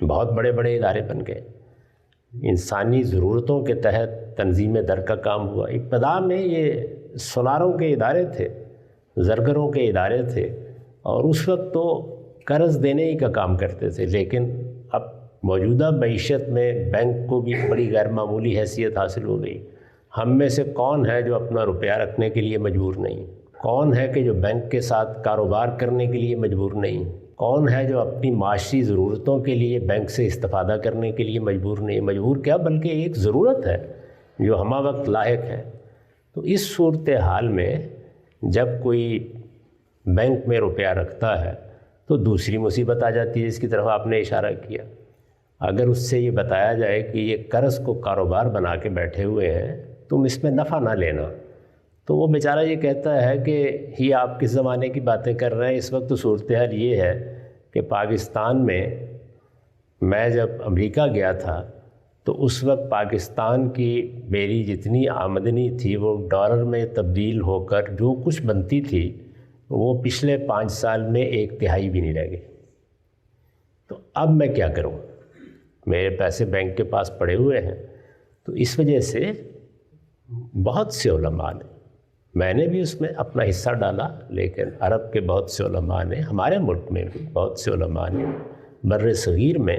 بہت بڑے بڑے ادارے بن گئے، انسانی ضرورتوں کے تحت تنظیم در کا کام ہوا۔ ابتدا میں یہ سوناروں کے ادارے تھے، زرگروں کے ادارے تھے، اور اس وقت تو قرض دینے ہی کا کام کرتے تھے، لیکن اب موجودہ معیشت میں بینک کو بھی بڑی غیر معمولی حیثیت حاصل ہو گئی۔ ہم میں سے کون ہے جو اپنا روپیہ رکھنے کے لیے مجبور نہیں؟ کون ہے کہ جو بینک کے ساتھ کاروبار کرنے کے لیے مجبور نہیں؟ کون ہے جو اپنی معاشی ضرورتوں کے لیے بینک سے استفادہ کرنے کے لیے مجبور نہیں؟ مجبور کیا، بلکہ ایک ضرورت ہے جو ہمہ وقت لاحق ہے۔ تو اس صورتحال میں جب کوئی بینک میں روپیہ رکھتا ہے تو دوسری مصیبت آ جاتی ہے، جس کی طرف آپ نے اشارہ کیا۔ اگر اس سے یہ بتایا جائے کہ یہ قرض کو کاروبار بنا کے بیٹھے ہوئے ہیں، تم اس میں نفع نہ لینا، تو وہ بیچارہ یہ کہتا ہے کہ یہ آپ کس زمانے کی باتیں کر رہے ہیں؟ اس وقت تو صورتحال یہ ہے کہ پاکستان میں جب امریکہ گیا تھا تو اس وقت پاکستان کی میری جتنی آمدنی تھی وہ ڈالر میں تبدیل ہو کر جو کچھ بنتی تھی وہ پچھلے 5 سال میں 1/3 بھی نہیں رہ گئی۔ تو اب میں کیا کروں؟ میرے پیسے بینک کے پاس پڑے ہوئے ہیں۔ تو اس وجہ سے بہت سے علماء نے، میں نے بھی اس میں اپنا حصہ ڈالا، لیکن عرب کے بہت سے علماء نے، ہمارے ملک میں بھی بہت سے علماء نے بر صغیر میں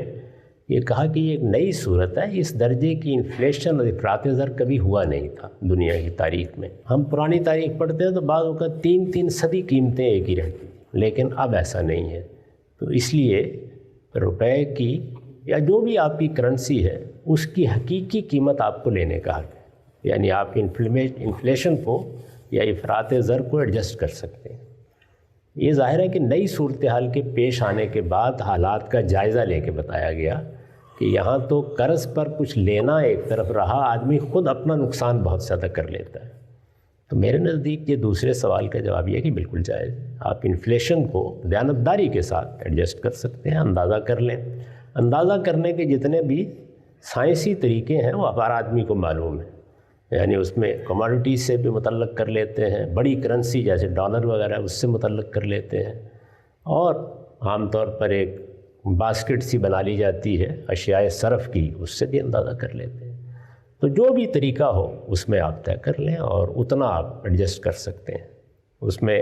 یہ کہا کہ یہ ایک نئی صورت ہے، اس درجے کی انفلیشن اور افراط زر کبھی ہوا نہیں تھا دنیا کی تاریخ میں۔ ہم پرانی تاریخ پڑھتے ہیں تو بعض اوقات 3 صدی قیمتیں ایک ہی رہتی، لیکن اب ایسا نہیں ہے۔ تو اس لیے روپے کی یا جو بھی آپ کی کرنسی ہے اس کی حقیقی قیمت آپ کو لینے کا حق ہے، یعنی آپ انفلیشن کو یا افراط زر کو ایڈجسٹ کر سکتے ہیں۔ یہ ظاہر ہے کہ نئی صورتحال کے پیش آنے کے بعد حالات کا جائزہ لے کے بتایا گیا کہ یہاں تو قرض پر کچھ لینا ایک طرف رہا، آدمی خود اپنا نقصان بہت زیادہ کر لیتا ہے۔ تو میرے نزدیک یہ دوسرے سوال کا جواب یہ ہے کہ بالکل جائز ہے، آپ انفلیشن کو دیانتداری کے ساتھ ایڈجسٹ کر سکتے ہیں، اندازہ کر لیں۔ اندازہ کرنے کے جتنے بھی سائنسی طریقے ہیں وہ ہر آدمی کو معلوم ہے، یعنی اس میں کموڈیٹیز سے بھی متعلق کر لیتے ہیں، بڑی کرنسی جیسے ڈالر وغیرہ اس سے متعلق کر لیتے ہیں، اور عام طور پر ایک باسکٹ سی بنا لی جاتی ہے اشیاء صرف کی، اس سے بھی اندازہ کر لیتے ہیں۔ تو جو بھی طریقہ ہو اس میں آپ طے کر لیں اور اتنا آپ ایڈجسٹ کر سکتے ہیں، اس میں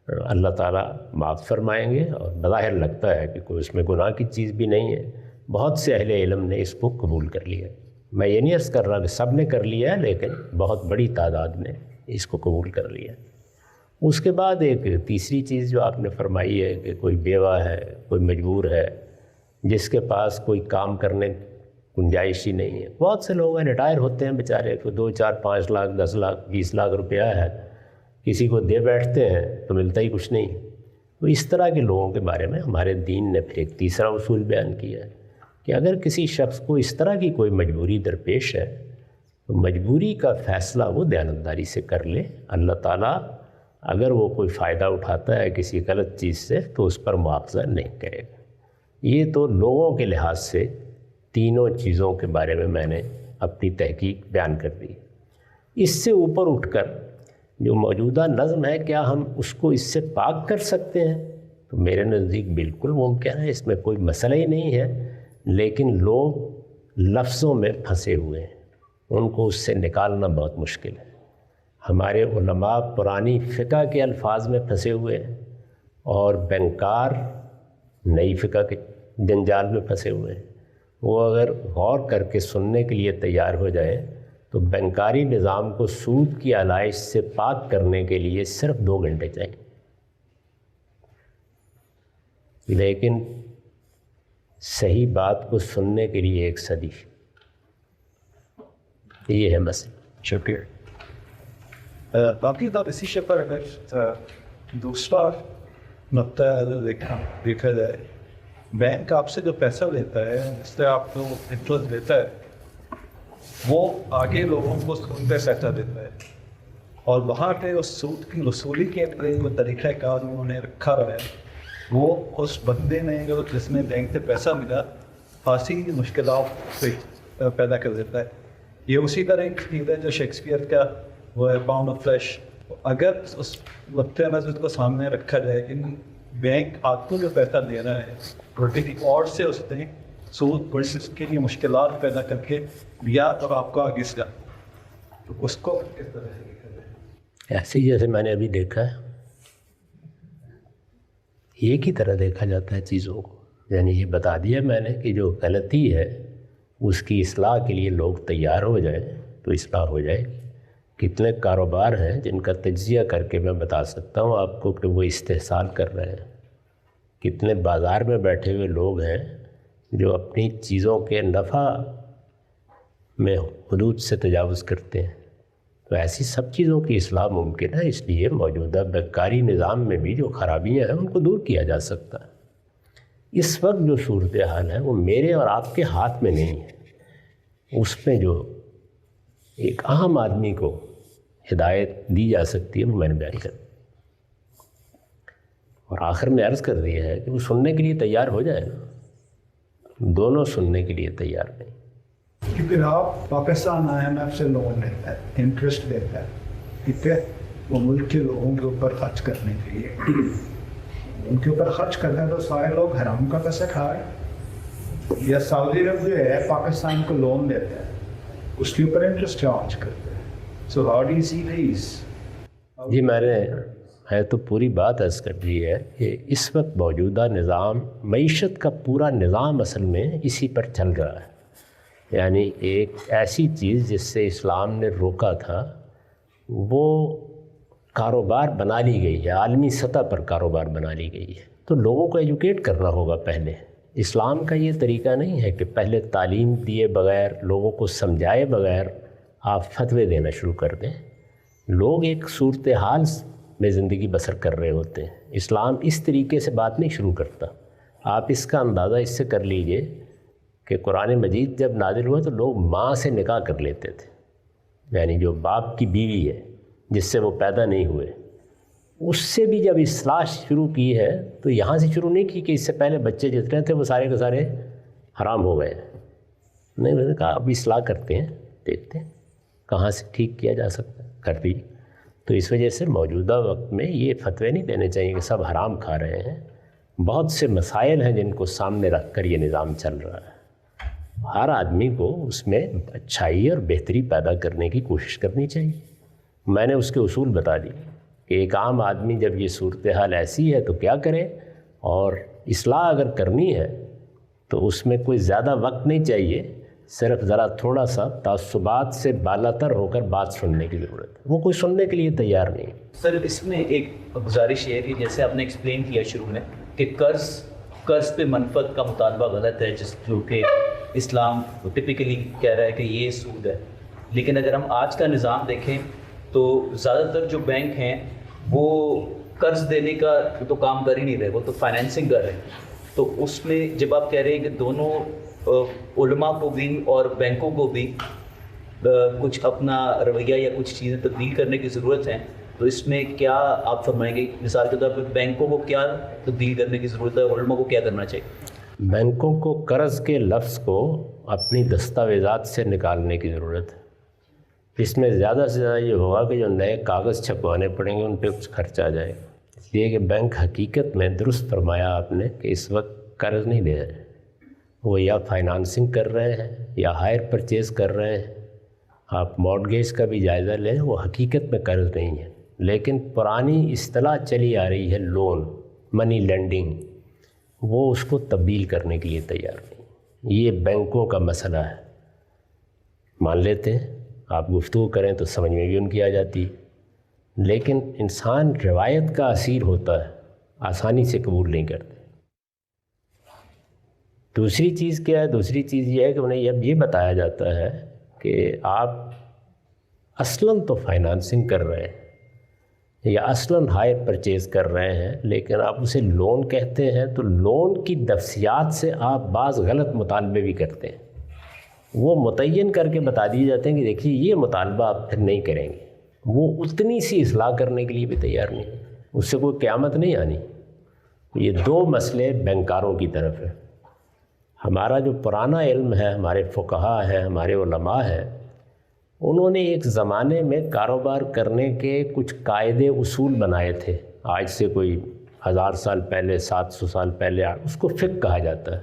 اللہ تعالیٰ معاف فرمائیں گے، اور بظاہر لگتا ہے کہ کوئی اس میں گناہ کی چیز بھی نہیں ہے۔ بہت سے اہل علم نے اس کو قبول کر لیا، میں یہ نہیں عرض کر رہا کہ سب نے کر لیا ہے، لیکن بہت بڑی تعداد نے اس کو قبول کر لیا۔ اس کے بعد ایک تیسری چیز جو آپ نے فرمائی ہے کہ کوئی بیوہ ہے، کوئی مجبور ہے، جس کے پاس کوئی کام کرنے گنجائش ہی نہیں ہے۔ بہت سے لوگ ہیں ریٹائر ہوتے ہیں بیچارے، کو 2 4 5 لاکھ 10 لاکھ 20 لاکھ روپیہ ہے، کسی کو دے بیٹھتے ہیں تو ملتا ہی کچھ نہیں۔ تو اس طرح کے لوگوں کے بارے میں ہمارے دین نے پھر ایک تیسرا اصول بیان کیا ہے کہ اگر کسی شخص کو اس طرح کی کوئی مجبوری درپیش ہے تو مجبوری کا فیصلہ وہ دیانتداری سے کر لے۔ اللہ تعالیٰ اگر وہ کوئی فائدہ اٹھاتا ہے کسی غلط چیز سے تو اس پر مواخذہ نہیں کرے گا۔ یہ تو لوگوں کے لحاظ سے تینوں چیزوں کے بارے میں نے اپنی تحقیق بیان کر دی۔ اس سے اوپر اٹھ کر جو موجودہ نظم ہے، کیا ہم اس کو اس سے پاک کر سکتے ہیں؟ تو میرے نزدیک بالکل ممکن ہے، اس میں کوئی مسئلہ ہی نہیں ہے، لیکن لوگ لفظوں میں پھنسے ہوئے ہیں، ان کو اس سے نکالنا بہت مشکل ہے۔ ہمارے علماء پرانی فقہ کے الفاظ میں پھنسے ہوئے ہیں، اور بینکار نئی فقہ کے جنجال میں پھنسے ہوئے ہیں۔ وہ اگر غور کر کے سننے کے لیے تیار ہو جائے تو بینکاری نظام کو سود کی علائش سے پاک کرنے کے لیے صرف 2 گھنٹے چاہیے، لیکن صحیح بات کو سننے کے لیے 1 صدی۔ یہ ہے مسئلہ۔ شکریہ۔ باقی اسی شکر اگر دوسرا نقطہ دیکھا جائے، بینک آپ سے جو پیسہ لیتا ہے، جس سے آپ کو انٹرسٹ دیتا ہے، وہ آگے لوگوں کو سود پہ پیسہ دیتا ہے، اور وہاں پہ اس سود کی وصولی کے جو طریقہ کار انہوں نے رکھا ہے وہ اس بندے نے جس میں بینک سے پیسہ ملا خاصی مشکلات پیدا کر دیتا ہے۔ یہ اسی طرح ایک چیز ہے جو شیکسپیئر کا وہ ہے پاؤنڈ آف فلیش۔ اگر اس وقت نظر کو سامنے رکھا جائے کہ بینک آپ کو جو پیسہ دے رہا ہے اور سے اس نے سود ورسس کے لیے مشکلات پیدا کر کے یا تو آپ کو آگے سے تو اس کو کس طرح سے دیکھا جائے؟ ایسے ہی جیسے میں نے ابھی دیکھا ہے، ایک ہی طرح دیکھا جاتا ہے چیزوں کو. یعنی یہ بتا دیا میں نے کہ جو غلطی ہے اس کی اصلاح کے لیے لوگ تیار ہو جائیں تو اصلاح ہو جائے گی. کتنے کاروبار ہیں جن کا تجزیہ کر کے میں بتا سکتا ہوں آپ کو کہ وہ استحصال کر رہے ہیں. کتنے بازار میں بیٹھے ہوئے لوگ ہیں جو اپنی چیزوں کے نفع میں حدود سے تجاوز کرتے ہیں. تو ایسی سب چیزوں کی اصلاح ممکن ہے. اس لیے موجودہ بینکاری نظام میں بھی جو خرابیاں ہیں ان کو دور کیا جا سکتا ہے. اس وقت جو صورتحال ہے وہ میرے اور آپ کے ہاتھ میں نہیں ہے. اس میں جو ایک عام آدمی کو ہدایت دی جا سکتی ہے وہ میں نے بیان کر دی. اور آخر میں عرض کر دیا ہے کہ وہ سننے کے لیے تیار ہو جائے نا. دونوں سننے کے لیے تیار نہیں. کیونکہ آپ پاکستان IMF سے لون لیتا ہے، انٹرسٹ دیتا ہے، ٹھیک ہے، وہ ملک کے لوگوں کے اوپر خرچ کرنے کے لیے. ان کے اوپر خرچ کرتے ہیں تو سارے لوگ حرام کا پیسہ کھا رہے ہیں. یا سعودی عرب جو ہے پاکستان کو لون دیتا ہے، اس کے اوپر انٹرسٹ چارج کرتے ہیں. سو ہاؤ ڈو یو سی دس؟ جی میں نے تو پوری بات عرض کر دی ہے کہ اس وقت موجودہ نظام، معیشت کا پورا نظام اصل میں اسی پر چل رہا ہے. یعنی ایک ایسی چیز جس سے اسلام نے روکا تھا وہ کاروبار بنا لی گئی ہے، عالمی سطح پر کاروبار بنا لی گئی ہے. تو لوگوں کو ایجوکیٹ کرنا ہوگا پہلے. اسلام کا یہ طریقہ نہیں ہے کہ پہلے تعلیم دیے بغیر، لوگوں کو سمجھائے بغیر آپ فتوے دینا شروع کر دیں. لوگ ایک صورتحال میں زندگی بسر کر رہے ہوتے ہیں. اسلام اس طریقے سے بات نہیں شروع کرتا. آپ اس کا اندازہ اس سے کر لیجئے کہ قرآن مجید جب نازل ہوا تو لوگ ماں سے نکاح کر لیتے تھے. یعنی جو باپ کی بیوی ہے جس سے وہ پیدا نہیں ہوئے، اس سے بھی جب اصلاح شروع کی ہے تو یہاں سے شروع نہیں کی کہ اس سے پہلے بچے جتنے تھے وہ سارے کے سارے حرام ہو گئے. نہیں، میں نے کہا اب اصلاح کرتے ہیں، دیکھتے ہیں کہاں سے ٹھیک کیا جا سکتا ہے، کر دیجیے. تو اس وجہ سے موجودہ وقت میں یہ فتوے نہیں دینے چاہیے کہ سب حرام کھا رہے ہیں. بہت سے مسائل ہیں جن کو سامنے رکھ کر یہ نظام چل رہا ہے. ہر آدمی کو اس میں اچھائی اور بہتری پیدا کرنے کی کوشش کرنی چاہیے. میں نے اس کے اصول بتا دی کہ ایک عام آدمی جب یہ صورتحال ایسی ہے تو کیا کرے، اور اصلاح اگر کرنی ہے تو اس میں کوئی زیادہ وقت نہیں چاہیے، صرف ذرا تھوڑا سا تعصبات سے بالاتر ہو کر بات سننے کی ضرورت ہے. وہ کوئی سننے کے لیے تیار نہیں. سر اس میں ایک گزارش یہ ہے کہ جیسے آپ نے ایکسپلین کیا شروع میں کہ قرض پہ منفعت کا مطالبہ غلط ہے، جو کہ اسلام ٹپیکلی کہہ رہا ہے کہ یہ سود ہے. لیکن اگر ہم آج کا نظام دیکھیں تو زیادہ تر جو بینک ہیں وہ قرض دینے کا تو کام کر ہی نہیں رہے، وہ تو فائنینسنگ کر رہے ہیں. تو اس میں جب آپ کہہ رہے ہیں کہ دونوں علماء کو بھی اور بینکوں کو بھی کچھ اپنا رویہ یا کچھ چیزیں تبدیل کرنے کی ضرورت ہے، تو اس میں کیا آپ فرمائیں گے؟ مثال کے طور پہ بینکوں کو کیا تبدیل کرنے کی ضرورت ہے، علماء کو کیا کرنا چاہیے؟ بینکوں کو قرض کے لفظ کو اپنی دستاویزات سے نکالنے کی ضرورت ہے. اس میں زیادہ سے زیادہ یہ ہوگا کہ جو نئے کاغذ چھپوانے پڑیں گے ان پہ کچھ خرچ آ جائے گا. اس لیے کہ بینک حقیقت میں درست فرمایا آپ نے کہ اس وقت قرض نہیں دے رہے، وہ یا فائنانسنگ کر رہے ہیں یا ہائر پرچیز کر رہے ہیں. آپ مارٹگیج کا بھی جائزہ لیں، وہ حقیقت میں قرض نہیں ہے. لیکن پرانی اصطلاح چلی آ رہی ہے لون، منی لینڈنگ، وہ اس کو تبدیل کرنے کے لیے تیار نہیں. یہ بینکوں کا مسئلہ ہے. مان لیتے ہیں آپ گفتگو کریں تو سمجھ میں بھی ان کی آ جاتی ہے، لیکن انسان روایت کا اسیر ہوتا ہے، آسانی سے قبول نہیں کرتے. دوسری چیز کیا ہے؟ دوسری چیز یہ ہے کہ انہیں اب یہ بتایا جاتا ہے کہ آپ اصلاً تو فائنانسنگ کر رہے ہیں یا اصلاً ہائر پرچیز کر رہے ہیں، لیکن آپ اسے لون کہتے ہیں تو لون کی نفسیات سے آپ بعض غلط مطالبے بھی کرتے ہیں. وہ متعین کر کے بتا دیے جاتے ہیں کہ دیکھیے یہ مطالبہ آپ پھر نہیں کریں گے. وہ اتنی سی اصلاح کرنے کے لیے بھی تیار نہیں، اس سے کوئی قیامت نہیں آنی. یہ دو مسئلے بینکاروں کی طرف ہے. ہمارا جو پرانا علم ہے، ہمارے فقہا ہیں، ہمارے علماء ہیں، انہوں نے ایک زمانے میں کاروبار کرنے کے کچھ قاعدے اصول بنائے تھے. آج سے کوئی 1000 سال پہلے، 700 سال پہلے، اس کو فقہ کہا جاتا ہے.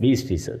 20%,